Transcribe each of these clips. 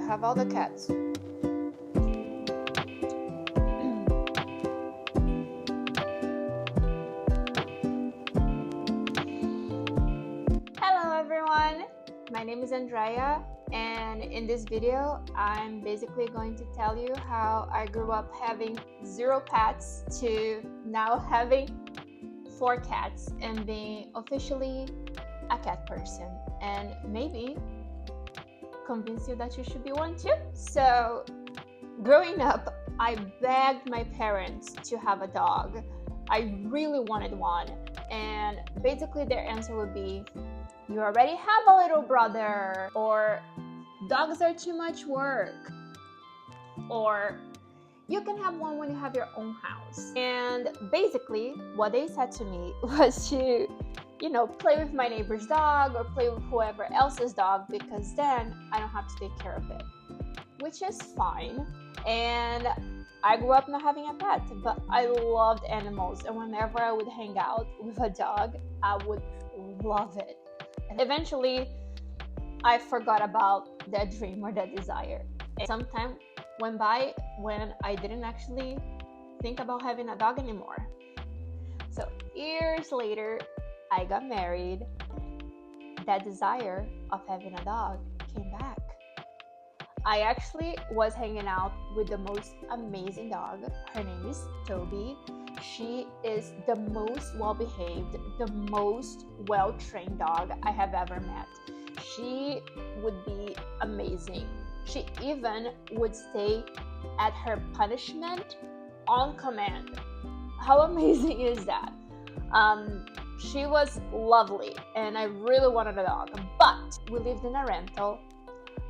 have all the cats. Hello everyone, my name is Andrea, and in this video I'm basically going to tell you how I grew up having 0 pets to now having 4 cats and being officially a cat person, and maybe convince you that you should be one too. So growing up, I begged my parents to have a dog. I really wanted one, and basically their answer would be, you already have a little brother, or dogs are too much work, or you can have one when you have your own house. And basically what they said to me was to, play with my neighbor's dog or play with whoever else's dog, because then I don't have to take care of it, which is fine. And I grew up not having a pet, but I loved animals, and whenever I would hang out with a dog, I would love it. And eventually I forgot about that dream or that desire. And some time went by when I didn't actually think about having a dog anymore. So years later, I got married. That desire of having a dog came back. I actually was hanging out with the most amazing dog. Her name is Toby. She is the most well-behaved, the most well-trained dog I have ever met. She would be amazing. She even would stay at her punishment on command. How amazing is that? She was lovely, and I really wanted a dog, but we lived in a rental.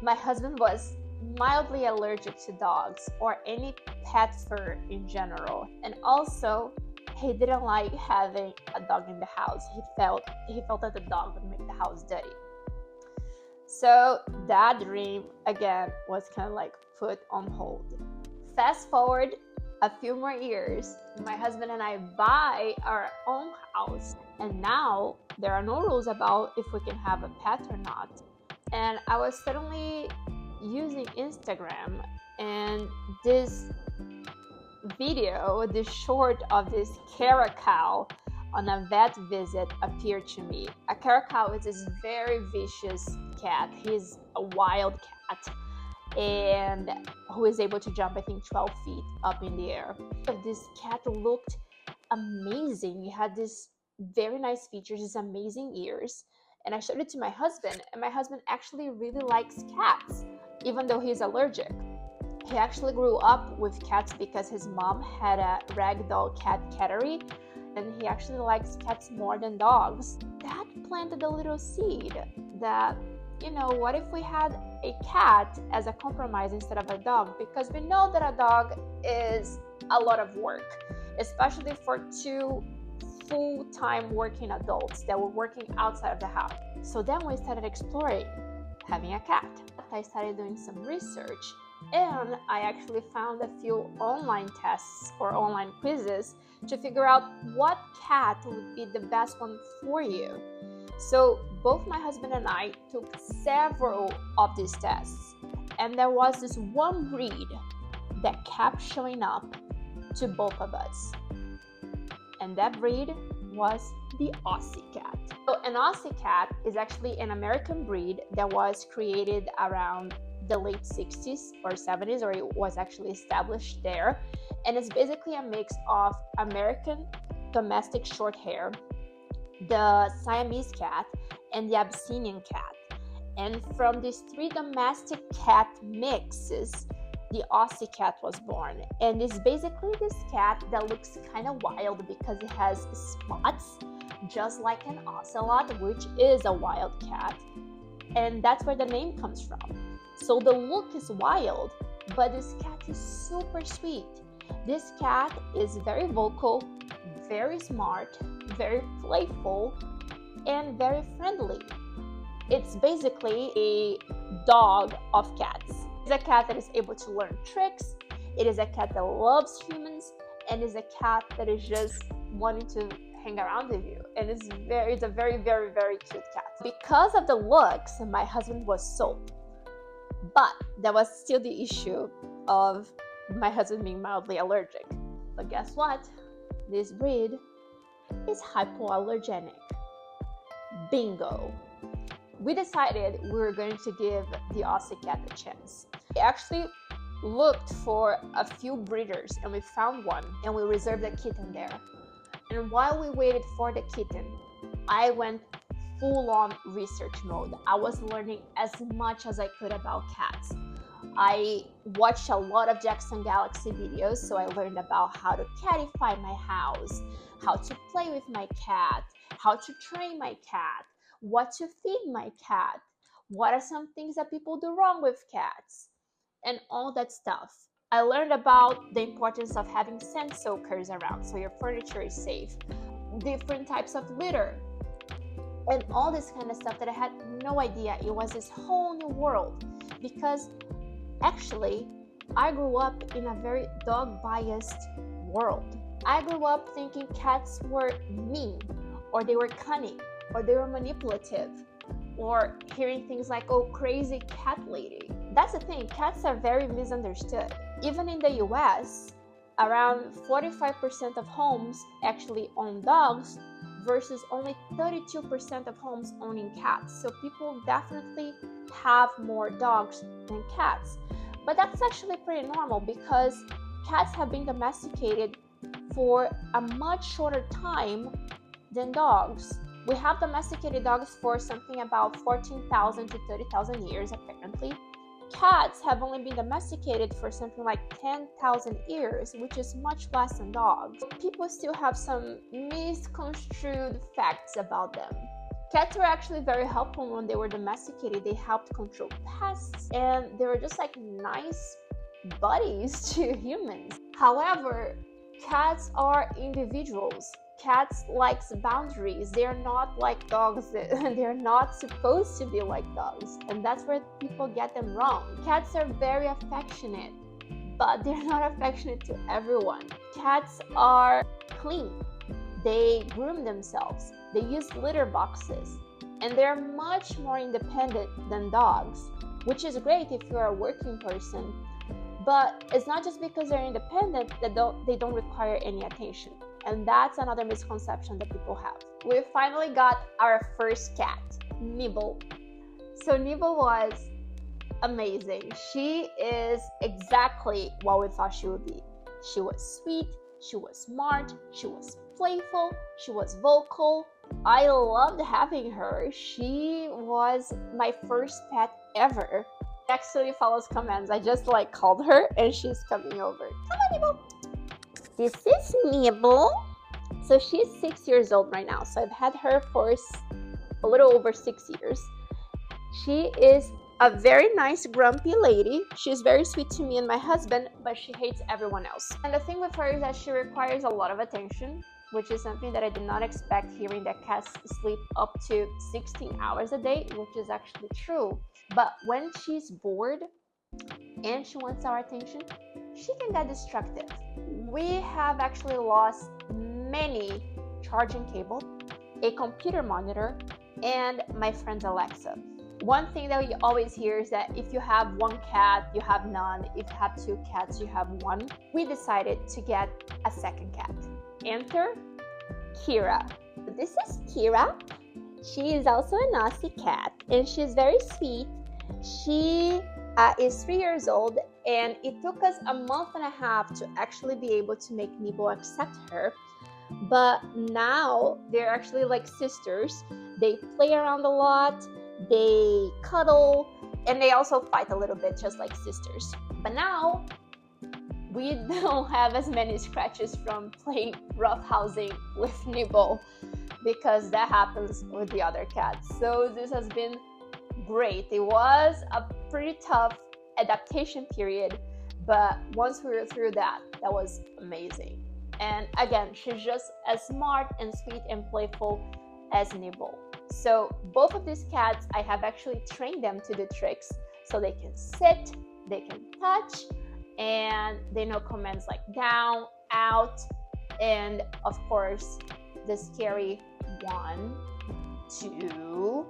My husband was mildly allergic to dogs or any pet fur in general, and also he didn't like having a dog in the house. He felt that the dog would make the house dirty. So that dream again was kind of like put on hold. Fast forward a few more years, my husband and I buy our own house, and now there are no rules about if we can have a pet or not. And I was suddenly using Instagram, and this video, this short of this caracal on a vet visit appeared to me. A caracal is this very vicious cat. He's a wild cat, and who is able to jump, I think, 12 feet up in the air. This cat looked amazing. He had these very nice features, these amazing ears. And I showed it to my husband, and my husband actually really likes cats, even though he's allergic. He actually grew up with cats because his mom had a ragdoll cat cattery, and he actually likes cats more than dogs. That planted a little seed that, what if we had a cat as a compromise instead of a dog? Because we know that a dog is a lot of work, especially for 2 full-time working adults that were working outside of the house. So then we started exploring having a cat. I started doing some research, and I actually found a few online tests or online quizzes to figure out what cat would be the best one for you. So both my husband and I took several of these tests, and there was this one breed that kept showing up to both of us. And that breed was the Aussie cat. So an Aussie cat is actually an American breed that was created around the late 60s or 70s, or it was actually established there. And it's basically a mix of American domestic short hair, the Siamese cat, and the Abyssinian cat. And from these 3 domestic cat mixes, the Aussie cat was born. And it's basically this cat that looks kind of wild because it has spots, just like an ocelot, which is a wild cat. And that's where the name comes from. So the look is wild, but this cat is super sweet. This cat is very vocal, very smart, very playful, and very friendly. It's basically a dog of cats. It's a cat that is able to learn tricks. It is a cat that loves humans, and is a cat that is just wanting to hang around with you. And it's a very, very, very cute cat. Because of the looks, my husband was sold. But there was still the issue of my husband being mildly allergic. But guess what? This breed is hypoallergenic. Bingo. We decided we were going to give the Aussie cat a chance. We actually looked for a few breeders and we found one and we reserved a kitten there. And while we waited for the kitten, I went full-on research mode. I was learning as much as I could about cats. I watched a lot of Jackson Galaxy videos, so I learned about how to catify my house, how to play with my cat, how to train my cat, what to feed my cat, what are some things that people do wrong with cats, and all that stuff. I learned about the importance of having scent soakers around so your furniture is safe, different types of litter, and all this kind of stuff that I had no idea. It was this whole new world because actually I grew up in a very dog-biased world. I grew up thinking cats were mean, or they were cunning, or they were manipulative, or hearing things like, oh, crazy cat lady. That's the thing, cats are very misunderstood. Even in the US, around 45% of homes actually own dogs versus only 32% of homes owning cats. So people definitely have more dogs than cats. But that's actually pretty normal because cats have been domesticated for a much shorter time than dogs. We have domesticated dogs for something about 14,000 to 30,000 years apparently. Cats have only been domesticated for something like 10,000 years, which is much less than dogs. People still have some misconstrued facts about them. Cats were actually very helpful when they were domesticated. They helped control pests and they were just like nice buddies to humans. However, cats are individuals. Cats like boundaries. They're not like dogs. They're not supposed to be like dogs. And that's where people get them wrong. Cats are very affectionate, but they're not affectionate to everyone. Cats are clean. They groom themselves. They use litter boxes. And they're much more independent than dogs, which is great if you're a working person. But it's not just because they're independent that they don't require any attention. And that's another misconception that people have. We finally got our first cat, Nibble. So Nibble was amazing. She is exactly what we thought she would be. She was sweet, she was smart, she was playful, she was vocal. I loved having her. She was my first pet ever. Actually follows commands. I just called her and she's coming over. Come on, Nibble. This is Nibble. So she's 6 years old right now. So I've had her for a little over 6 years. She is a very nice grumpy lady. She's very sweet to me and my husband, but she hates everyone else. And the thing with her is that she requires a lot of attention, which is something that I did not expect, hearing that cats sleep up to 16 hours a day, which is actually true. But when she's bored and she wants our attention, she can get destructive. We have actually lost many charging cables, a computer monitor, and my friend's Alexa. One thing that we always hear is that if you have one cat, you have none. If you have two cats, you have one. We decided to get a second cat. Enter Kira. This is Kira. She is also an Aussie cat and she's very sweet. She is 3 years old and it took us a month and a half to actually be able to make Nibble accept her. But now they're actually like sisters. They play around a lot, they cuddle, and they also fight a little bit just like sisters. But now we don't have as many scratches from playing roughhousing with Nibble because that happens with the other cats. So this has been great. It was a pretty tough adaptation period, but once we were through that, that was amazing. And again, she's just as smart and sweet and playful as Nibble. So both of these cats, I have actually trained them to do tricks so they can sit, they can touch, and they know commands like down, out, and of course the scary 1, 2. So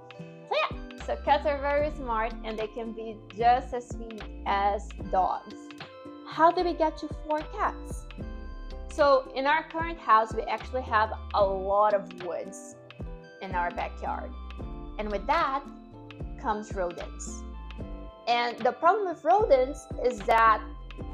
yeah, So cats are very smart and they can be just as sweet as dogs. How did we get to 4 cats? So in our current house, we actually have a lot of woods in our backyard. And with that comes rodents. And the problem with rodents is that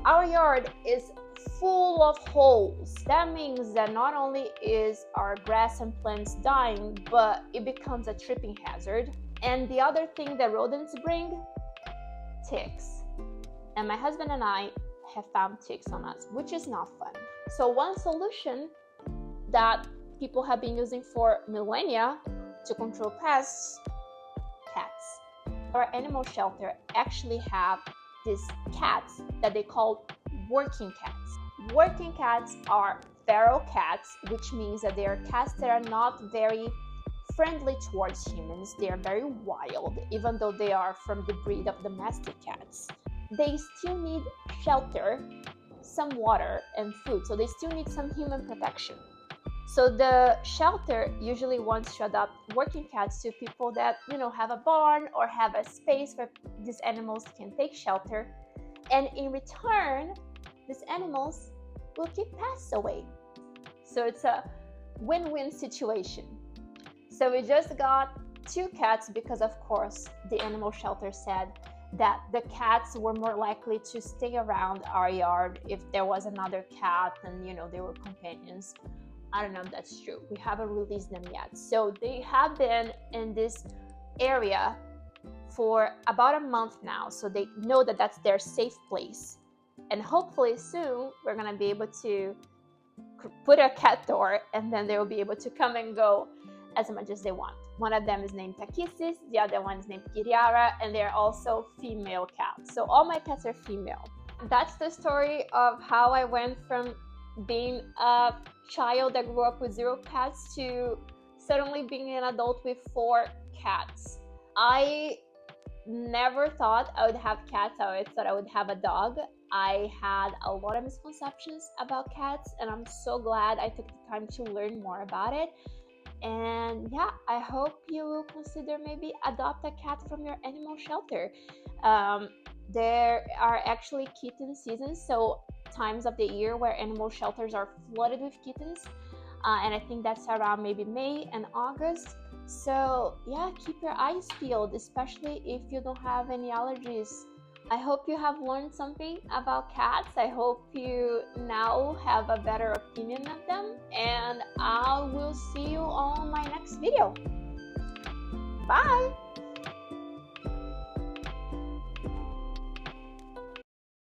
our yard is full of holes. That means that not only is our grass and plants dying, but it becomes a tripping hazard. And the other thing that rodents bring, ticks. And my husband and I have found ticks on us, which is not fun. So one solution that people have been using for millennia to control pests, cats. Our animal shelter actually have these cats that they call working cats. Working cats are feral cats, which means that they are cats that are not very friendly towards humans. They are very wild, even though they are from the breed of domestic cats. They still need shelter, some water and food, so they still need some human protection. So the shelter usually wants to adopt working cats to people that, have a barn or have a space where these animals can take shelter. And in return, these animals will keep pests away. So it's a win-win situation. So we just got 2 cats because, of course, the animal shelter said that the cats were more likely to stay around our yard if there was another cat and, they were companions. I don't know if that's true. We haven't released them yet. So they have been in this area for about a month now. So they know that that's their safe place. And hopefully soon we're going to be able to put a cat door and then they will be able to come and go as much as they want. One of them is named Takisis, the other one is named Kiriara, and they're also female cats. So all my cats are female. That's the story of how I went from being a child that grew up with 0 pets to suddenly being an adult with 4 cats. I never thought I would have cats. I always thought I would have a dog. I had a lot of misconceptions about cats, and I'm so glad I took the time to learn more about it. And yeah, I hope you will consider maybe adopt a cat from your animal shelter. There are actually kitten seasons, so times of the year where animal shelters are flooded with kittens. And I think that's around maybe May and August. So yeah, keep your eyes peeled, especially if you don't have any allergies. I hope you have learned something about cats. I hope you now have a better opinion of them, and I will see you on my next video. Bye!